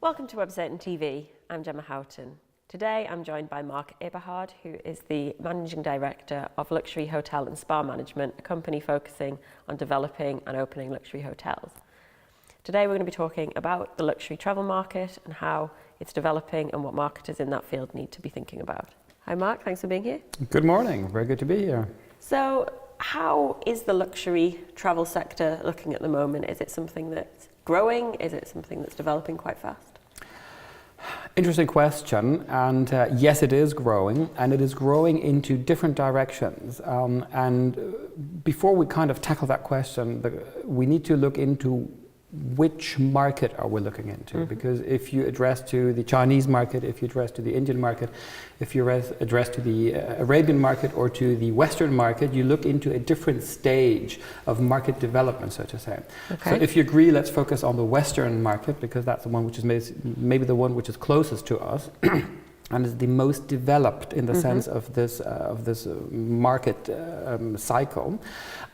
Welcome to Website and TV. I'm Gemma Houghton. Today I'm joined by Marc Aeberhard, who is the Managing Director of Luxury Hotel and Spa Management, a company focusing on developing and opening luxury hotels. Today we're going to be talking about the luxury travel market and how it's developing and what marketers in that field need to be thinking about. Hi Marc, thanks for being here. Good morning, very good to be here. So how is the luxury travel sector looking at the moment? Is it something that's growing? Is it something that's developing quite fast? Interesting question, and yes, it is growing, and it is growing into different directions. And before we kind of tackle that question, we need to look into which market are we looking into, because if you address to the Chinese market, if you address to the Indian market, if you address to the Arabian market or to the Western market, you look into a different stage of market development, so to say. Okay. So if you agree, let's focus on the Western market, because that's the one which is maybe the one which is closest to us and is the most developed in the sense of this market cycle.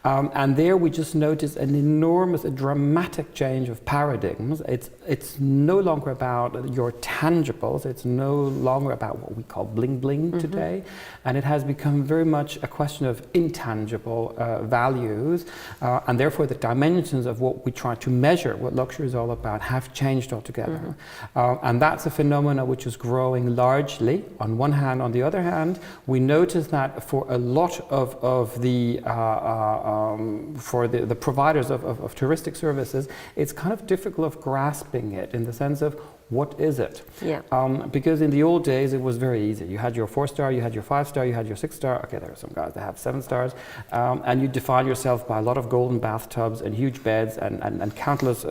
And there we just notice an enormous, a dramatic change of paradigms. It's no longer about your tangibles, it's no longer about what we call bling bling today, and it has become very much a question of intangible values, and therefore the dimensions of what we try to measure, what luxury is all about, have changed altogether. And that's a phenomenon which is growing largely, on one hand. On the other hand, we notice that for a lot of the for the providers of touristic services, it's kind of difficult of grasping it in the sense of what is it? Yeah. Because in the old days it was very easy. You had your 4-star, you had your 5-star, you had your 6-star. Okay, there are some guys that have 7 stars, and you define yourself by a lot of golden bathtubs and huge beds and countless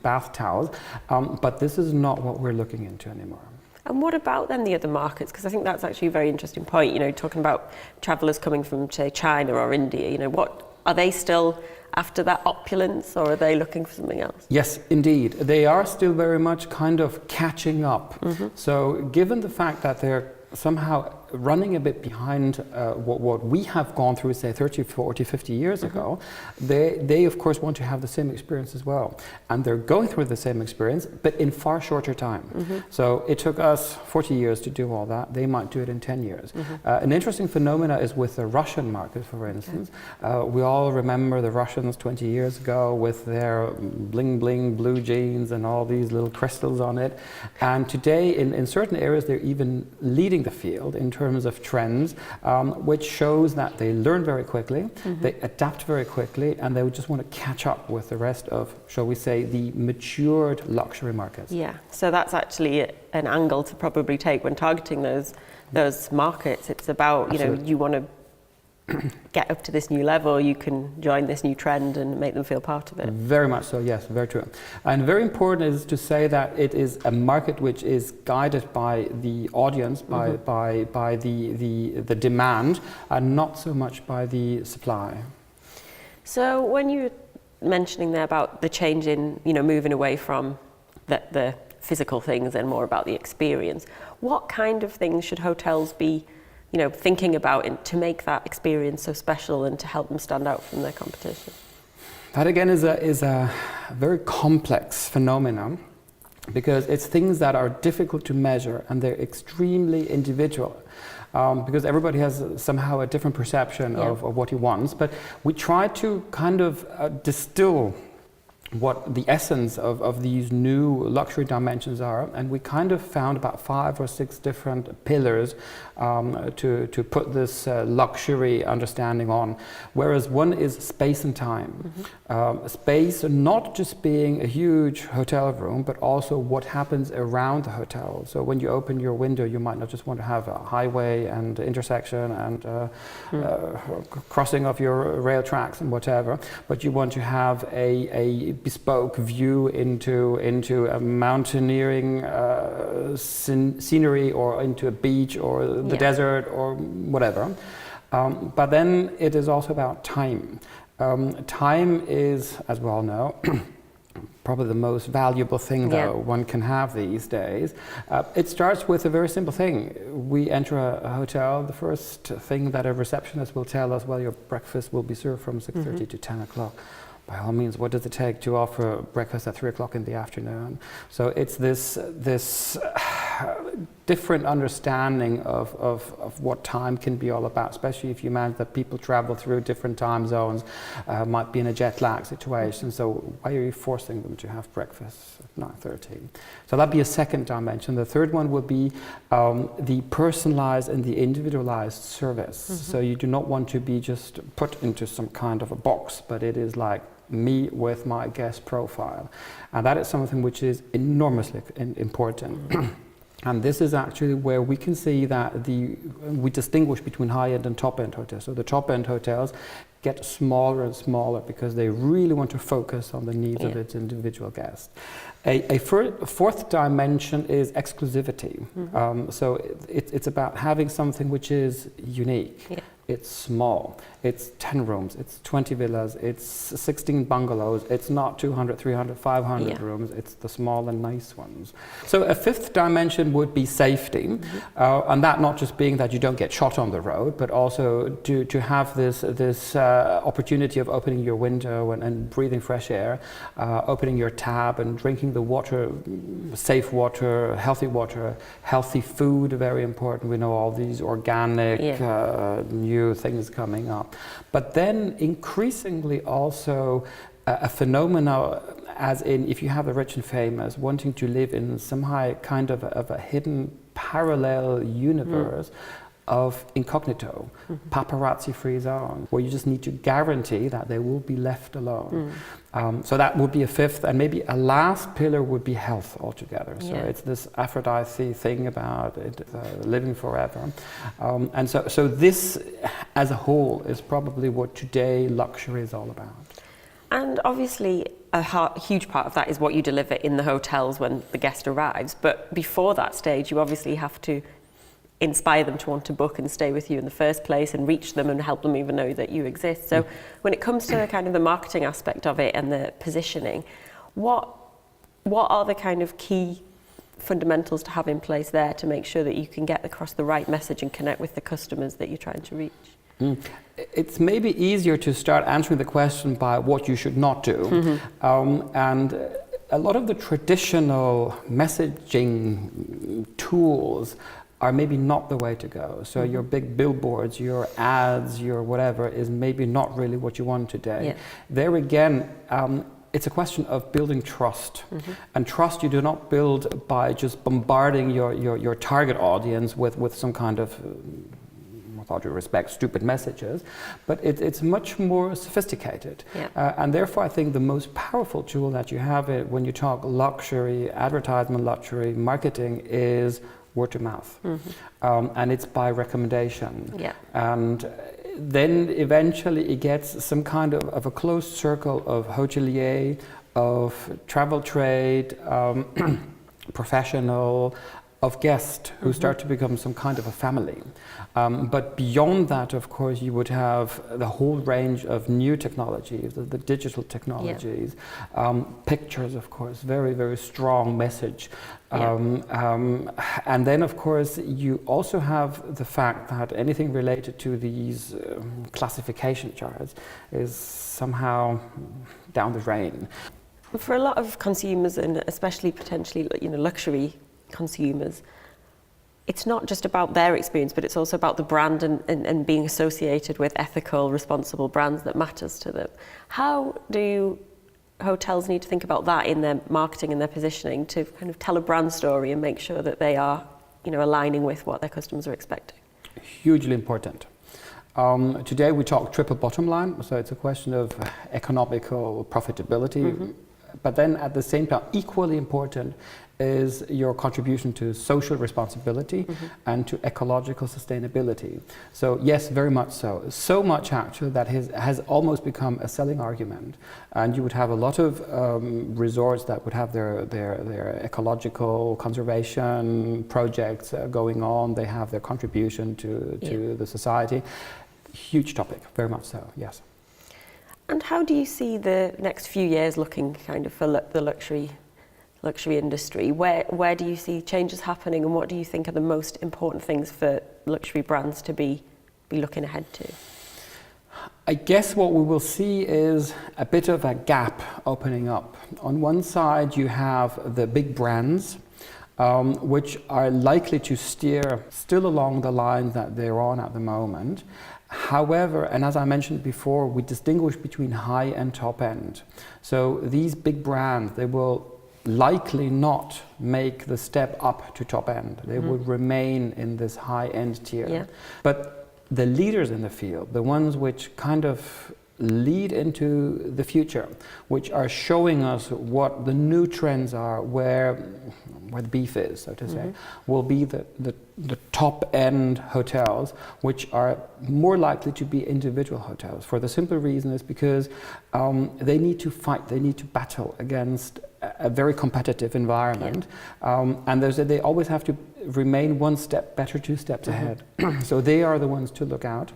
bath towels. But this is not what we're looking into anymore. And what about then the other markets? Because I think that's actually a very interesting point, you know, talking about travellers coming from, say, China or India, you know, what are they still after that opulence, or are they looking for something else? Yes, indeed. They are still very much kind of catching up. So given the fact that they're somehow running a bit behind what we have gone through, say 30, 40, 50 years ago, they of course want to have the same experience as well. And they're going through the same experience, but in far shorter time. So it took us 40 years to do all that. They might do it in 10 years. An interesting phenomena is with the Russian market, for instance. We all remember the Russians 20 years ago with their bling bling blue jeans and all these little crystals on it. And today in certain areas they're even leading the field in terms of trends, which shows that they learn very quickly, they adapt very quickly, and they would just want to catch up with the rest of, shall we say, the matured luxury markets. Yeah, so that's actually an angle to probably take when targeting those markets. It's about, you know, you want to get up to this new level, you can join this new trend and make them feel part of it. Very much so, yes, very true. And very important is to say that it is a market which is guided by the audience, by the demand, and not so much by the supply. So when you're mentioning there about the change in, you know, moving away from the physical things and more about the experience, what kind of things should hotels be, you know, thinking about to make that experience so special and to help them stand out from their competition? That again is a very complex phenomenon, because it's things that are difficult to measure and they're extremely individual. Because everybody has somehow a different perception of what he wants, but we try to kind of distill what the essence of these new luxury dimensions are, and we kind of found about 5 or 6 different pillars to put this luxury understanding on. Whereas one is space and time. Space not just being a huge hotel room, but also what happens around the hotel. So when you open your window, you might not just want to have a highway and intersection and crossing of your rail tracks and whatever, but you want to have a bespoke view into a mountaineering scenery, or into a beach or the desert or whatever. But then it is also about time. Time is, as we all know, probably the most valuable thing that one can have these days. It starts with a very simple thing. We enter a hotel, the first thing that a receptionist will tell us, well, your breakfast will be served from 6:30 to 10 o'clock. by all means, what does it take to offer breakfast at 3 o'clock in the afternoon? So it's this different understanding of what time can be all about, especially if you imagine that people travel through different time zones, might be in a jet lag situation. So why are you forcing them to have breakfast at 9:30? So that'd be a second dimension. The third one would be the personalized and the individualized service. So you do not want to be just put into some kind of a box, but it is like me with my guest profile. And that is something which is enormously important. And this is actually where we can see that we distinguish between high-end and top-end hotels. So the top-end hotels get smaller and smaller because they really want to focus on the needs of its individual guest. A fourth dimension is exclusivity. So it's about having something which is unique. Yeah. It's small, it's 10 rooms, it's 20 villas, it's 16 bungalows, it's not 200, 300, 500 rooms, it's the small and nice ones. So a fifth dimension would be safety, and that not just being that you don't get shot on the road, but also to have this opportunity of opening your window and breathing fresh air, opening your tap and drinking the water, safe water, healthy food, very important. We know all these organic, new things coming up. But then increasingly also a phenomena, as in if you have the rich and famous wanting to live in some kind of a hidden parallel universe of incognito, paparazzi-free zone, where you just need to guarantee that they will be left alone. So that would be a fifth, and maybe a last pillar would be health altogether. So it's this Aphrodite thing about it, living forever. And so this as a whole is probably what today luxury is all about. And obviously a huge part of that is what you deliver in the hotels when the guest arrives. But before that stage, you obviously have to inspire them to want to book and stay with you in the first place and reach them and help them even know that you exist. So when it comes to kind of the marketing aspect of it and the positioning, what are the kind of key fundamentals to have in place there to make sure that you can get across the right message and connect with the customers that you're trying to reach? It's maybe easier to start answering the question by what you should not do. And a lot of the traditional messaging tools are maybe not the way to go. So your big billboards, your ads, your whatever is maybe not really what you want today. There again, it's a question of building trust. And trust you do not build by just bombarding your target audience with some kind of, with all due respect, stupid messages, but it's much more sophisticated. And therefore I think the most powerful tool that you have when you talk luxury, advertisement, luxury, marketing is word of mouth. And it's by recommendation. And then eventually it gets some kind of a closed circle of hotelier, of travel trade, professional, of guests who start to become some kind of a family. But beyond that, of course, you would have the whole range of new technologies, the digital technologies, pictures, of course, very, very strong message. And then, of course, you also have the fact that anything related to these classification charts is somehow down the drain. For a lot of consumers, and especially potentially luxury consumers, it's not just about their experience, but it's also about the brand and being associated with ethical, responsible brands that matters to them. How do hotels need to think about that in their marketing and their positioning to kind of tell a brand story and make sure that they are, aligning with what their customers are expecting? Hugely important. Today we talk triple bottom line, so it's a question of economical profitability, but then at the same time, equally important is your contribution to social responsibility and to ecological sustainability. So yes, very much so. So much actually that has almost become a selling argument. And you would have a lot of resorts that would have their ecological conservation projects going on. They have their contribution to the society. Huge topic, very much so, yes. And how do you see the next few years looking kind of for the luxury industry? Where do you see changes happening, and what do you think are the most important things for luxury brands to be looking ahead to? I guess what we will see is a bit of a gap opening up. On one side, you have the big brands, which are likely to steer still along the line that they're on at the moment. However, and as I mentioned before, we distinguish between high and top end. So these big brands, they will likely not make the step up to top end. They would remain in this high end tier. Yeah. But the leaders in the field, the ones which kind of lead into the future, which are showing us what the new trends are, where the beef is, so to say, will be the top end hotels, which are more likely to be individual hotels. For the simple reason is because they need to fight, they need to battle against a very competitive environment, and they always have to remain one step better, 2 steps ahead. So they are the ones to look out.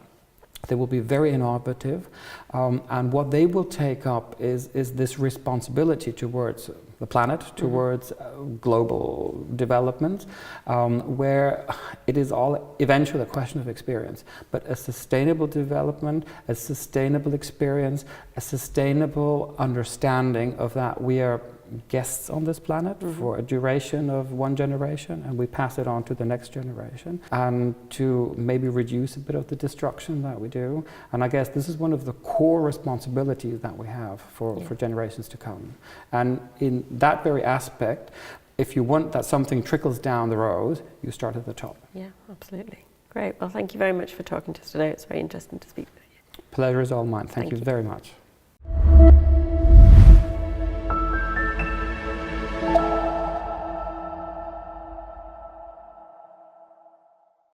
They will be very innovative, and what they will take up is this responsibility towards the planet, towards global development, where it is all eventually a question of experience, but a sustainable development, a sustainable experience, a sustainable understanding of that we are guests on this planet for a duration of 1 generation, and we pass it on to the next generation, and to maybe reduce a bit of the destruction that we do. And I guess this is one of the core responsibilities that we have for generations to come. And in that very aspect, if you want that something trickles down the road, you start at the top. Yeah, absolutely. Great. Well, thank you very much for talking to us today. It's very interesting to speak with you. Pleasure is all mine. Thank you very much.